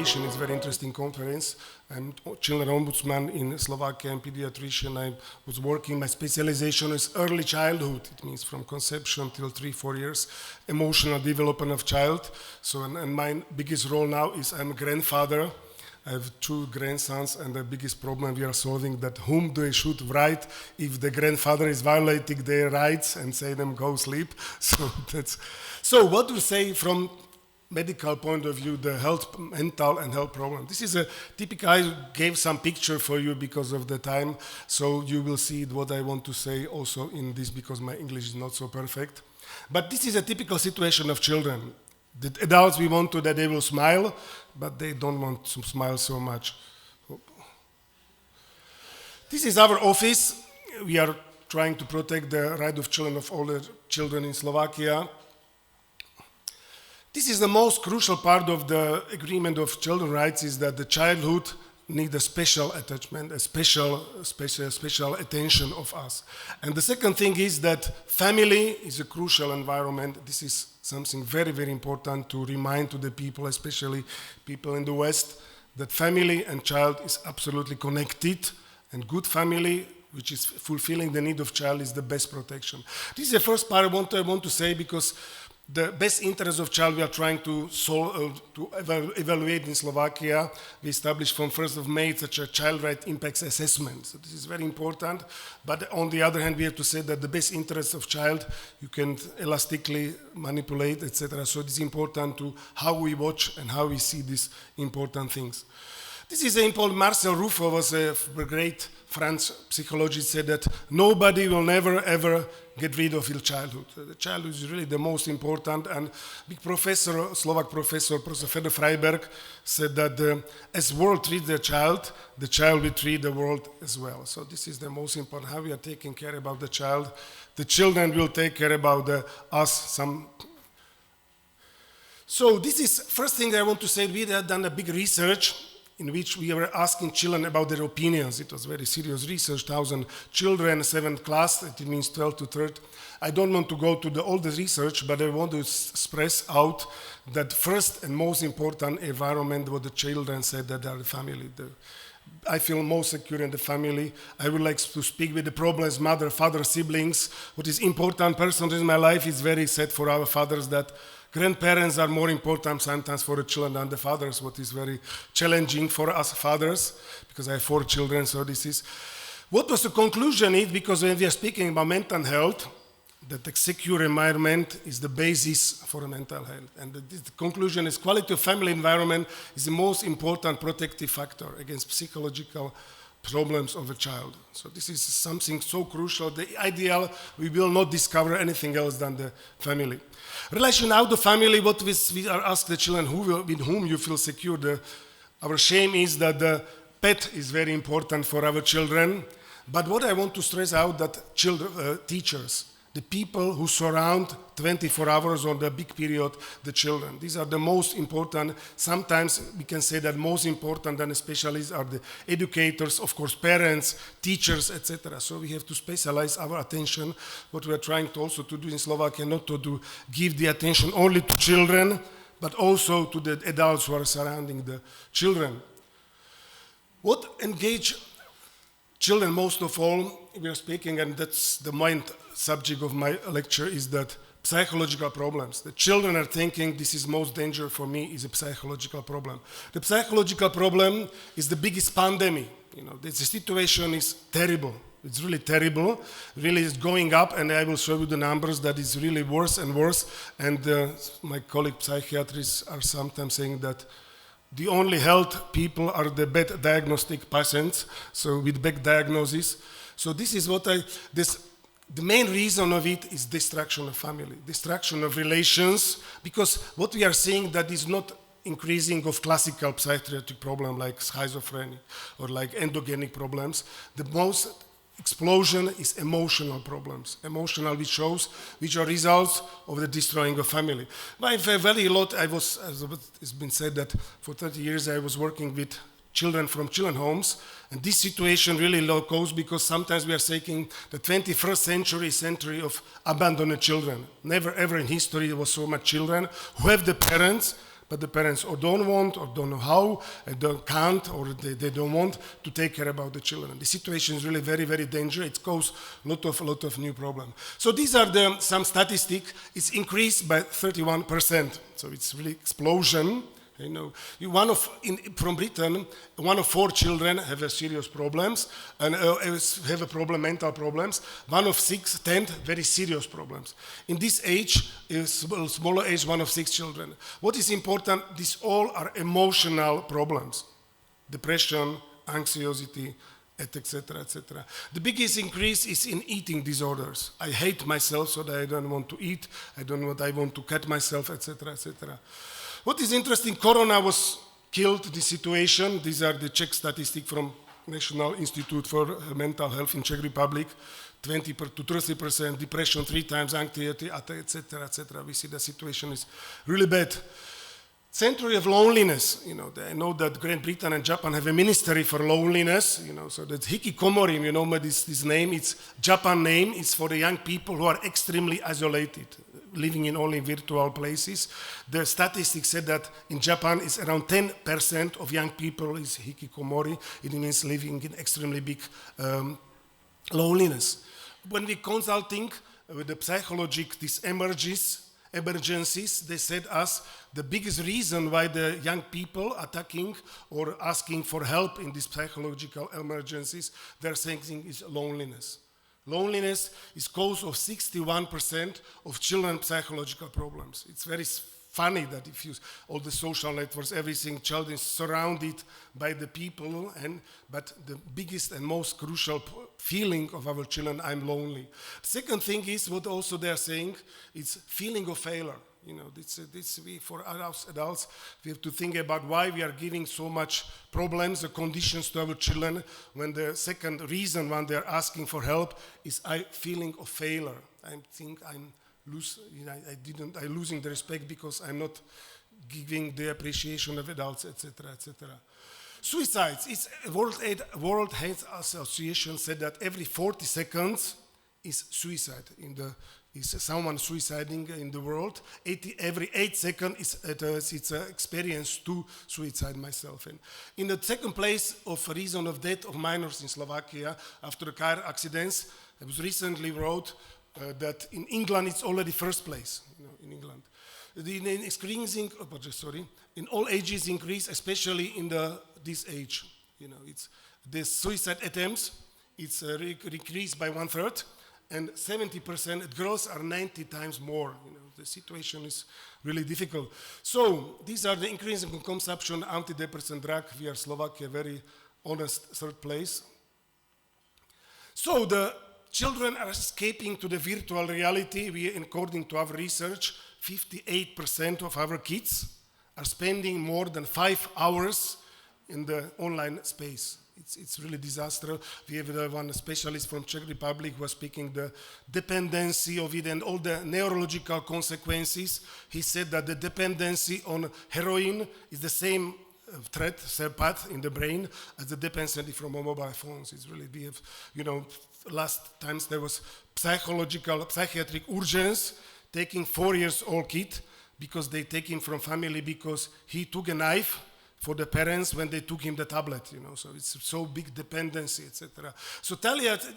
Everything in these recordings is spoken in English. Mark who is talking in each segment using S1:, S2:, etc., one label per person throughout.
S1: Education is a very interesting conference. I'm children ombudsman in Slovakia and pediatrician. I was working, my specialization is early childhood. It means from conception till 3-4 years, emotional development of child. So, and my biggest role now is I'm a grandfather. I have 2 grandsons, and the biggest problem we are solving that whom they should write if the grandfather is violating their rights and say them go sleep. So what to say from medical point of view, the health, mental and health problem. This is a typical, I gave some picture for you because of the time, so you will see what I want to say also in this because my English is not so perfect. But this is a typical situation of children. The adults, we want to that they will smile, but they don't want to smile so much. This is our office. We are trying to protect the right of children, of all the children in Slovakia. This is the most crucial part of the agreement of children's rights is that the childhood need a special attachment, a special attention of us. And the second thing is that family is a crucial environment. This is something very, very important to remind to the people, especially people in the West, that family and child is absolutely connected, and good family, which is fulfilling the need of child, is the best protection. This is the first part I want to say because the best interest of child we are trying to evaluate in Slovakia. We established from 1st of May such a child right impacts assessment. So this is very important. But on the other hand, we have to say that the best interest of child you can elastically manipulate, etc. So it is important to how we watch and how we see these important things. This is important. Marcel Ruffo was a great French psychologist, said that nobody will never ever get rid of your childhood. The childhood is really the most important, and big professor, Slovak professor, Prof. Freiberg, said that as world treats the child will treat the world as well. So this is the most important, how we are taking care about the child. The children will take care about us. So this is first thing I want to say. We have done a big research in which we were asking children about their opinions. It was very serious research, 1,000 children, 7th class, it means 12 to 3rd. I don't want to go to all the research, but I want to express out that first and most important environment what the children said that are the family. I feel most secure in the family. I would like to speak with the problems, mother, father, siblings. What is important person in my life is very sad for our fathers that grandparents are more important sometimes for the children than the fathers, what is very challenging for us fathers, because I have 4 children, so this is. What was the conclusion is, because when we are speaking about mental health, that the secure environment is the basis for mental health. And the conclusion is quality of family environment is the most important protective factor against psychological problems of a child. So this is something so crucial. The ideal, we will not discover anything else than the family. Relation out the family, what we are asked the children with whom you feel secure. Our shame is that the pet is very important for our children. But what I want to stress out that teachers, the people who surround 24 hours on the big period, the children. These are the most important. Sometimes we can say that most important than the specialists are the educators, of course, parents, teachers, etc. So we have to specialize our attention. What we are trying to also to do in Slovakia, not to give the attention only to children, but also to the adults who are surrounding the children. What engage children most of all, we are speaking, and that's the main subject of my lecture, is that psychological problems. The children are thinking this is most danger for me is a psychological problem. The psychological problem is the biggest pandemic. The situation is terrible. It's really terrible. Really, it's going up, and I will show you the numbers that is really worse and worse. And my colleague psychiatrists are sometimes saying that the only health people are the bad diagnostic patients, so with bad diagnosis. So this is what the main reason of it is destruction of family, destruction of relations, because what we are seeing that is not increasing of classical psychiatric problem like schizophrenia or like endogenic problems. The most explosion is emotional problems, emotional which are results of the destroying of family. But very lot, as it's been said that for 30 years I was working with children from children's homes, and this situation really goes because sometimes we are saying the 21st century is century of abandoned children. Never ever in history there was so much children who have the parents, but the parents or don't want, or don't know how, can't, or they don't want to take care about the children. The situation is really very, very dangerous. It causes a lot of new problems. So these are some statistics. It's increased by 31%. So it's really explosion. You know, from Britain, 1 of 4 children have serious problems and have a problem, mental problems. 1 of 6, 10 very serious problems. In this age, smaller age, 1 of 6 children. What is important? These all are emotional problems: depression, anxiety, etc., etc. The biggest increase is in eating disorders. I hate myself, so that I don't want to eat. I want to cut myself, etc., etc. What is interesting, Corona was killed the situation. These are the Czech statistics from National Institute for Mental Health in Czech Republic. 20 to 30% depression, 3 times anxiety, etc., etc. We see the situation is really bad. Century of loneliness, you know, I know that Great Britain and Japan have a ministry for loneliness, you know, so that hikikomori, you know, this name, it's Japan name, it's for the young people who are extremely isolated, living in only virtual places. The statistics said that in Japan it's around 10% of young people is hikikomori. It means living in extremely big loneliness. When we consulting with the psychologists, these emergencies, they said us the biggest reason why the young people attacking or asking for help in these psychological emergencies, they're saying is loneliness. Loneliness is cause of 61% of children's psychological problems. It's very funny that if you all the social networks, everything, child is surrounded by the people, but the biggest and most crucial feeling of our children, I'm lonely. Second thing is what also they are saying, it's feeling of failure. You know, for adults, we have to think about why we are giving so much problems, the conditions to our children, when the second reason when they're asking for help is feeling of failure. I think I'm losing the respect because I'm not giving the appreciation of adults, etc., etc. Suicides. It's World Health Association said that every 40 seconds is suicide is someone suiciding in the world. Every 8 seconds it's an experience to suicide myself. And in the second place of reason of death of minors in Slovakia after car accidents, it was recently wrote that in England it's already first place. You know, in England, in all ages increase, especially in this age. You know, it's the suicide attempts. It's increased by 1/3. And 70% girls are 90 times more. You know, the situation is really difficult. So these are the increasing consumption antidepressant drug. We are Slovakia, very honest 3rd place. So the children are escaping to the virtual reality. According to our research, 58% of our kids are spending more than 5 hours in the online space. It's really disastrous. We have one specialist from Czech Republic who was speaking the dependency of it and all the neurological consequences. He said that the dependency on heroin is the same threat, same path in the brain as the dependency from mobile phones. It's really, we have, you know, last times there was psychiatric urgence taking 4-year-old kid because they take him from family because he took a knife for the parents when they took him the tablet, you know, so it's so big dependency, etc. So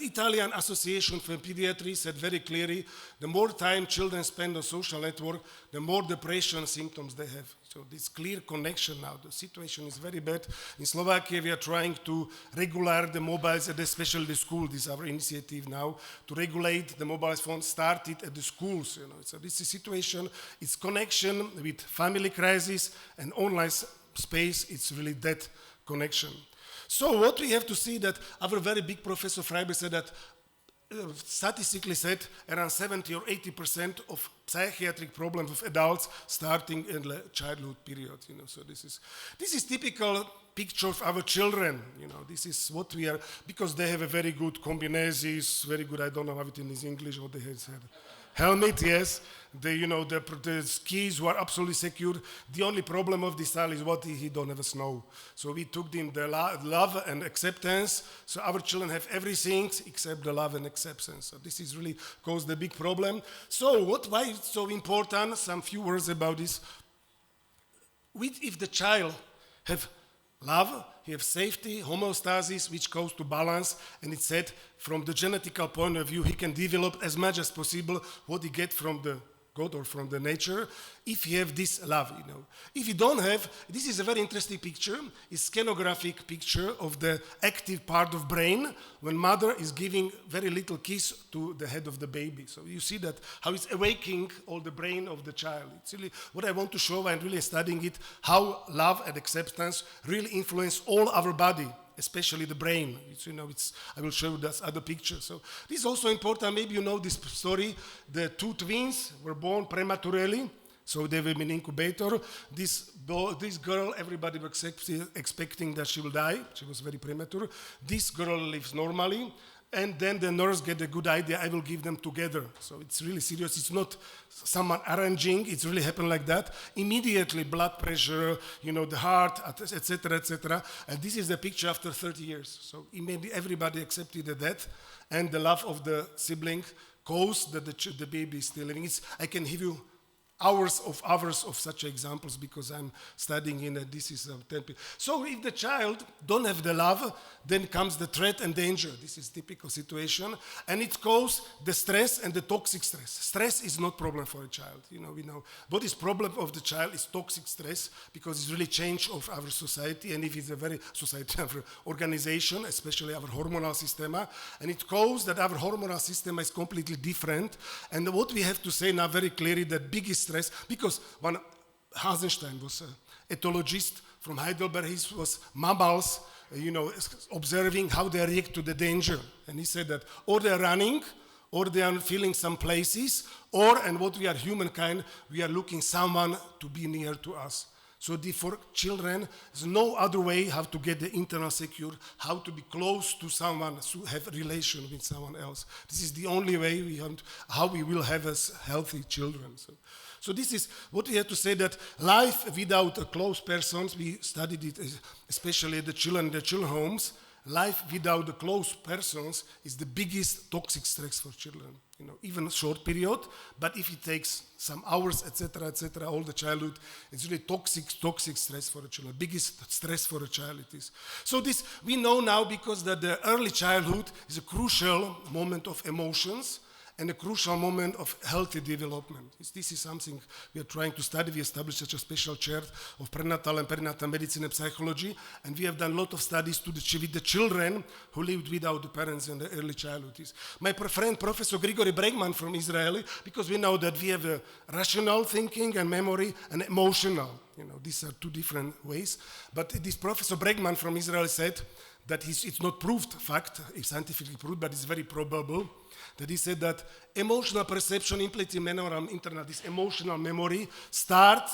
S1: Italian Association for Pediatry said very clearly, the more time children spend on social network, the more depression symptoms they have. So this clear connection now, the situation is very bad. In Slovakia, we are trying to regulate the mobiles, and especially the school. This is our initiative now, to regulate the mobile phones started at the schools, you know. So this is situation, it's connection with family crisis and online space, it's really that connection. So what we have to see that our very big Professor Freiberg said that statistically said around 70 or 80% of psychiatric problems of adults starting in the childhood period, you know. So this is typical picture of our children, you know. This is what we are, because they have a very good combinations, very good, I don't know how it is in English, what they have said. Helmet, yes. The skis were absolutely secure. The only problem of this style is what he don't have snow. So we took them the love and acceptance. So our children have everything except the love and acceptance. So this is really caused the big problem. So why it's so important? Some few words about this. if the child have love, he have safety, homeostasis, which goes to balance, and it's said from the genetical point of view, he can develop as much as possible what he get from the God or from the nature, if you have this love, you know. If you don't have, this is a very interesting picture. It's scanographic picture of the active part of brain when mother is giving very little kiss to the head of the baby. So you see that how it's awakening all the brain of the child. It's really what I want to show, and really studying it, how love and acceptance really influence all our body, especially the brain. I will show you this other picture. So this is also important. Maybe you know this story. The two twins were born prematurely, so they were in an incubator. This girl, everybody was expecting that she will die. She was very premature. This girl lives normally. And then the nurse get a good idea, I will give them together. So it's really serious. It's not someone arranging, it's really happened like that. Immediately blood pressure, the heart, etc., etc. And this is the picture after 30 years. So immediately everybody accepted the death, and the love of the sibling caused that the baby is still living. I can give you hours of such examples because I'm studying in this is 10 people. So if the child don't have the love, then comes the threat and danger. This is typical situation, and it causes the stress and the toxic stress. Stress is not problem for a child. We know what is problem of the child is toxic stress, because it's really change of our society, and if it's a very society, our organization, especially our hormonal system, and it causes that our hormonal system is completely different. And what we have to say now very clearly, that biggest stress, because one Hasenstein was an ethologist from Heidelberg. He was mammals, observing how they react to the danger, and he said that or they're running, or they are feeling some places, and what we are humankind, we are looking someone to be near to us. So for children, there's no other way how to get the internal secure, how to be close to someone, to have a relation with someone else. This is the only way how we will have as healthy children. So this is what we have to say, that life without close persons, we studied it especially the children homes, life without the close persons is the biggest toxic stress for children. Even a short period, but if it takes some hours, etc., all the childhood, it's really toxic stress for a child. Biggest stress for a child it is. So this we know now, because that the early childhood is a crucial moment of emotions and a crucial moment of healthy development. This is something we are trying to study. We established such a special chair of prenatal and perinatal medicine and psychology, and we have done a lot of studies with the children who lived without the parents in the early childhood. My friend, Professor Grigory Bregman from Israel, because we know that we have a rational thinking and memory and emotional. These are two different ways. But this Professor Bregman from Israel said that it's not proved fact, it's scientifically proved, but it's very probable, that he said that emotional perception, implicit memory, internal, this emotional memory start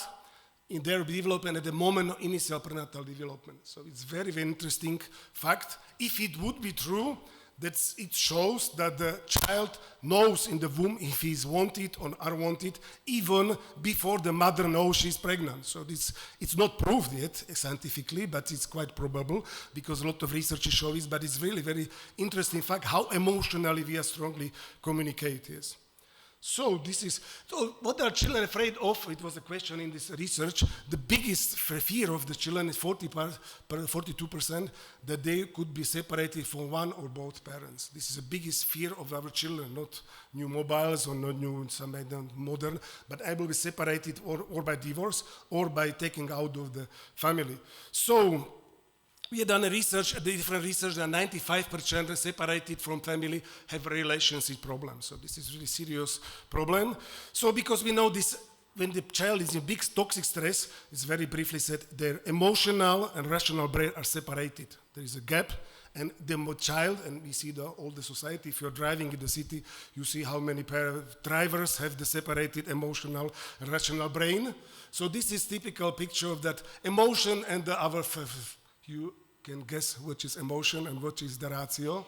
S1: in their development at the moment of initial prenatal development. So it's very, very interesting fact. If it would be true, that it shows that the child knows in the womb if he's wanted or unwanted, even before the mother knows she's pregnant. So it's not proved yet scientifically, but it's quite probable, because a lot of research shows it. But it's really very interesting fact how emotionally we are strongly communicate. Yes. So what are children afraid of? It was a question in this research. The biggest fear of the children is 42%, that they could be separated from one or both parents. This is the biggest fear of our children, not new mobiles or not new, some modern, but able to be separated or by divorce or by taking out of the family. So we have done a different research, that 95% separated from family have relationship problems. So this is really serious problem. So because we know this, when the child is in big toxic stress, it's very briefly said, their emotional and rational brain are separated. There is a gap, and the child, and we see all the society, if you're driving in the city, you see how many drivers have the separated emotional and rational brain. So this is typical picture of that emotion and our you can guess which is emotion and which is the ratio,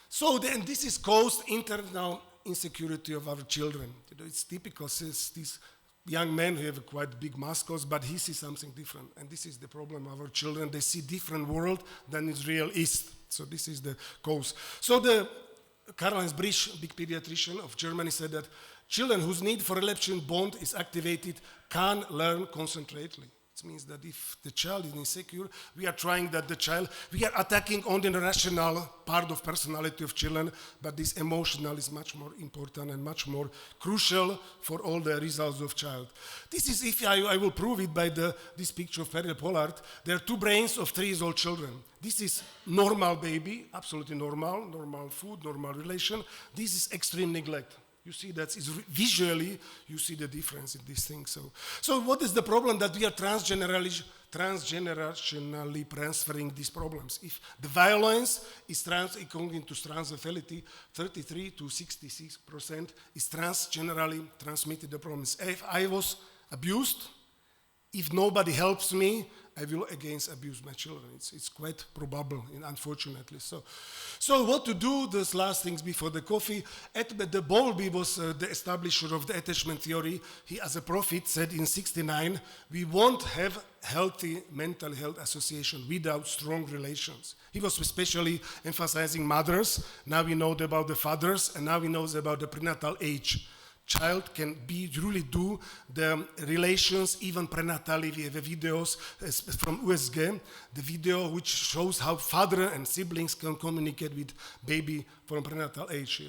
S1: So then this is caused internal insecurity of our children. It's typical, these young men who have quite big muscles, but he sees something different. And this is the problem of our children. They see different world than is real is. So this is the cause. So the Karl-Heinz Brich, big pediatrician of Germany, said that Children whose need for relation bond is activated can learn concentrately. It means that if the child is insecure, we are attacking only the rational part of personality of children, but this emotional is much more important and much more crucial for all the results of child. This is, if I will prove it by this picture of Perry Pollard, there are two brains of 3-year-old children. This is normal baby, absolutely normal food, normal relation. This is extreme neglect. You see that visually, you see the difference in these things. So what is the problem? That we are transgenerationally transferring these problems. If the violence is according to transferability, 33 to 66% is transgenerally transmitted the problems. If I was abused, if nobody helps me, I will again abuse my children. It's quite probable, unfortunately. So what to do? Those last things before the coffee. The Bowlby was the establisher of the attachment theory. He, as a prophet, said in '69, we won't have healthy mental health association without strong relations. He was especially emphasizing mothers. Now we know about the fathers, and now we know about the prenatal age. Child can really do the relations even prenatally. We have videos from USG, the video which shows how father and siblings can communicate with baby from prenatal age.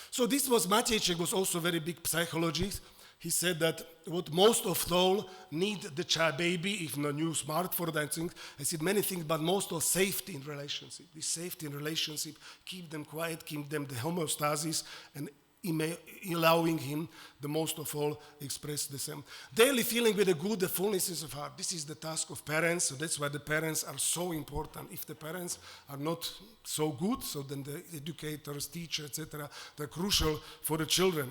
S1: So this was, Maciejczak was also a very big psychologist. He said that what most of all need the child baby, if not new smartphone and things, I said many things, but most of safety in relationship. This safety in relationship, keep them quiet, keep them the homeostasis, and allowing him the most of all express the same. Daily feeling with the good, the fullness of heart. This is the task of parents, so that's why the parents are so important. If the parents are not so good, so then the educators, teachers, etc., they're crucial for the children.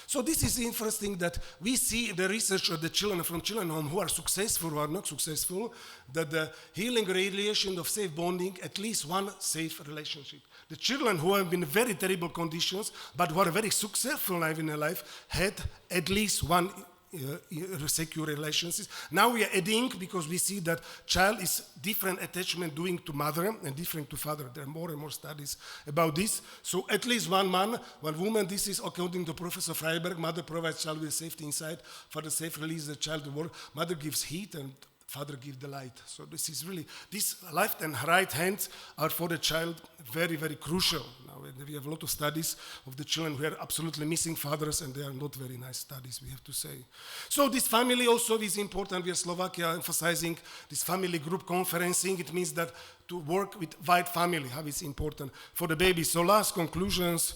S1: So this is interesting that we see the research of the children from children home who are successful, who are not successful, that the healing radiation of safe bonding, at least one safe relationship. The children who have been in very terrible conditions, but who are very successful in their life, had at least one secure relationships. Now we are adding, because we see that child is different attachment doing to mother and different to father. There are more and more studies about this. So at least one man, one woman, this is according to Professor Freiberg, mother provides child with safety inside, father safe release the child to work, mother gives heat and father gives the light. So this is really, this left and right hands are for the child very, very crucial. Now we have a lot of studies of the children who are absolutely missing fathers, and they are not very nice studies, we have to say. So this family also is important. We are Slovakia emphasizing this family group conferencing. It means that to work with wide family, how it's important for the baby. So last conclusions.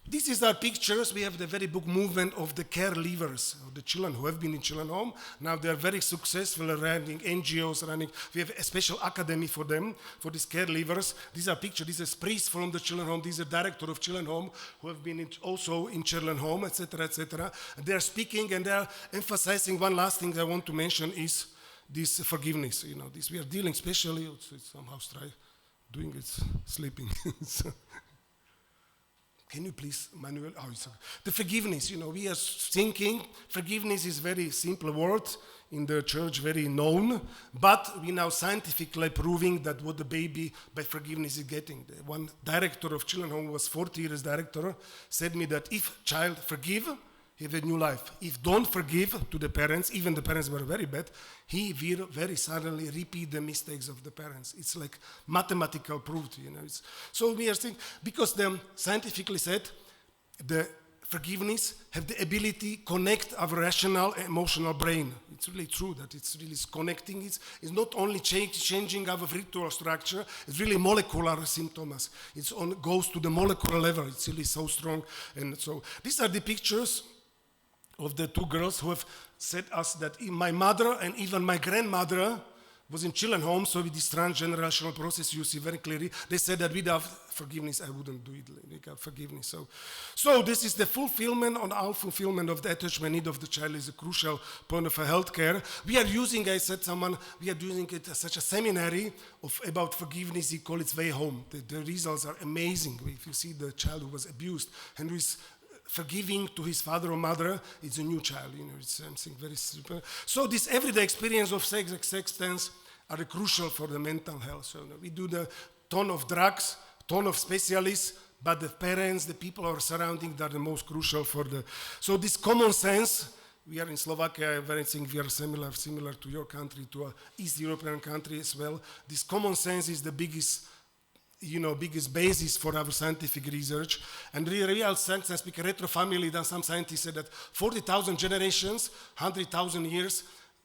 S1: This is our pictures. We have the very big movement of the care leavers, of the children who have been in children home. Now they are very successful running NGOs, running. We have a special academy for them, for these care leavers. These are pictures. This is priest from the children home. This is a director of children home who have been also in children home, etc., etc. They are speaking and they are emphasizing. One last thing I want to mention is this forgiveness. This we are dealing especially. It's somehow try doing it, sleeping. Can you please, Manuel? Oh, it's okay. The forgiveness, we are thinking forgiveness is very simple word in the church, very known, but we now scientifically proving that what the baby by forgiveness is getting. The one director of children home was 40 years director, said me that if child forgive, he have a new life. If don't forgive to the parents, even the parents were very bad, he will very suddenly repeat the mistakes of the parents. It's like mathematical proof, So we are saying, because the scientifically said, the forgiveness have the ability connect our rational emotional brain. It's really true that it's really connecting. It's not only changing our ritual structure, it's really molecular symptoms. It goes to the molecular level. It's really so strong. And so these are the pictures of the two girls who have said us that my mother and even my grandmother was in children home, so with this transgenerational process you see very clearly, they said that without forgiveness I wouldn't do it, without forgiveness. So this is the fulfillment on our fulfillment of the attachment need of the child is a crucial point of healthcare. We are using, I said we are using it as such a seminary about forgiveness, we call it Way Home. The results are amazing. If you see the child who was abused and who is forgiving to his father or mother, it's a new child, it's something very simple. So this everyday experience of sex acceptance are crucial for the mental health. So we do the ton of drugs, ton of specialists, but the parents, the people who are surrounding, that are the most crucial for the... So this common sense, we are in Slovakia, I think we are similar to your country, to an East European country as well. This common sense is the biggest basis for our scientific research. And real science, I speak retro family, then some scientists said that 40,000 generations, 100,000 years,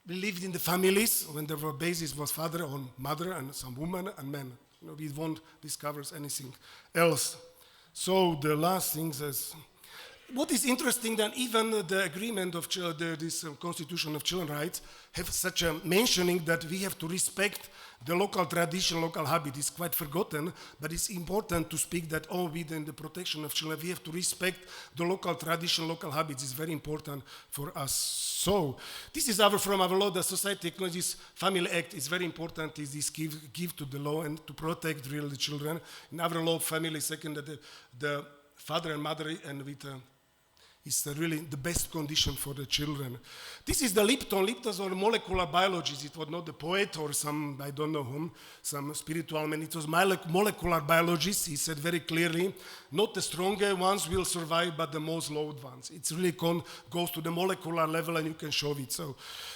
S1: we lived in the families when the basis was father or mother and some woman and men. We won't discover anything else. So the last thing is, what is interesting that even the agreement of this Constitution of Children's Rights have such a mentioning that we have to respect the local tradition, local habit. It's quite forgotten, but it's important to speak that within the protection of children, we have to respect the local tradition, local habits. It's very important for us. So this is from our law, the Society Technologies Family Act is very important, is this give to the law and to protect really the children. In our law, family second, that the father and mother and with is really the best condition for the children. This is the Lipton. Lipton's or molecular biologist. It was not the poet or some, I don't know whom, some spiritual man. It was molecular biologist. He said very clearly, not the stronger ones will survive, but the most loud ones. It's really goes to the molecular level and you can show it.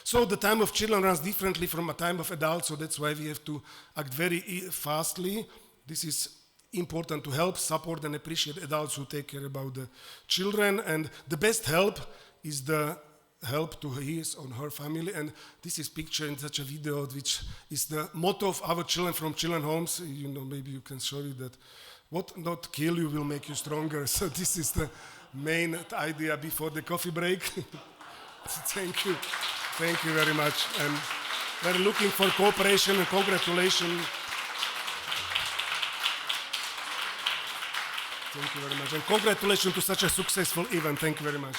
S1: So the time of children runs differently from a time of adults, so that's why we have to act very fastly. This is important to help, support, and appreciate adults who take care about the children. And the best help is the help to his or her family. And this is picture in such a video, which is the motto of our children from children homes. Maybe you can show it that what not kill you will make you stronger. So this is the main idea before the coffee break. Thank you. Thank you very much. And we're looking for cooperation and congratulations. Thank you very much. And congratulations to such a successful event. Thank you very much.